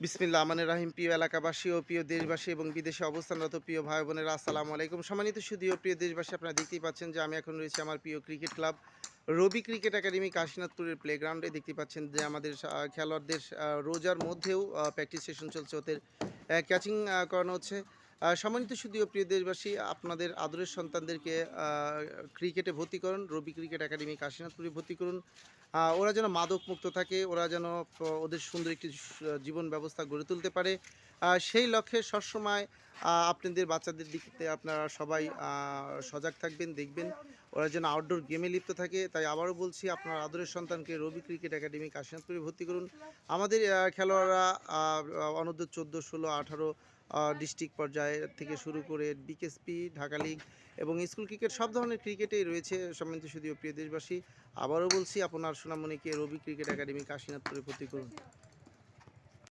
বিসমিল্লাহ রহমানির রহিম। প্রিয় এলাকাবাসী ও প্রিয় দেশবাসী এবং বিদেশে অবস্থানরত প্রিয় ভাই বোনেরা, আসসালামু আলাইকুম। সম্মানিত সুধী ও প্রিয় দেশবাসী, আপনারা দেখতেই পাচ্ছেন যে আমি এখন রয়েছি আমার প্রিয় ক্রিকেট ক্লাব রবি ক্রিকেট একাডেমি কাশীনাথপুরের প্লেগ্রাউন্ডে। দেখতে পাচ্ছেন যে আমাদের খেলোয়াড়দের রোজার মধ্যেও প্র্যাকটিস সেশন চলছে, ওদের ক্যাচিং করানো হচ্ছে। সম্মানিত সুধী ও প্রিয় দেশবাসী, আপনাদের আদরের সন্তানদেরকে ক্রিকেটে ভর্তি করুন, রবি ক্রিকেট একাডেমি কাশীনাথপুরে ভর্তি করুন। ওরা যেন মাদক মুক্ত থাকে, ওরা যেন ওদের সুন্দর একটি জীবন ব্যবস্থা গড়ে তুলতে পারে। সেই লক্ষ্যে সবসময় আপনাদের বাচ্চাদের দিকে আপনারা সবাই সজাগ থাকবেন, দেখবেন ওরা যেন আউটডোর গেমে লিপ্ত থাকে। তাই আবারও বলছি, আপনার আদরের সন্তানকে রবি ক্রিকেট একাডেমি কাশীনাথপুরে ভর্তি করুন। আমাদের খেলোয়াড়রা অনূর্ধ্ব 14, 16, 18 ডিস্ট্রিক্ট পর্যায়ে থেকে শুরু করে বিকেএসপি, ঢাকা লিগ এবং স্কুল ক্রিকেট সব ধরনের ক্রিকেটেই রয়েছে। সম্মানিত সুধী ও প্রিয় দেশবাসী, আবারও বলছি, আপনার সোনামণিকে রবি ক্রিকেট একাডেমি কাশীনাথপুরে ভর্তি করুন।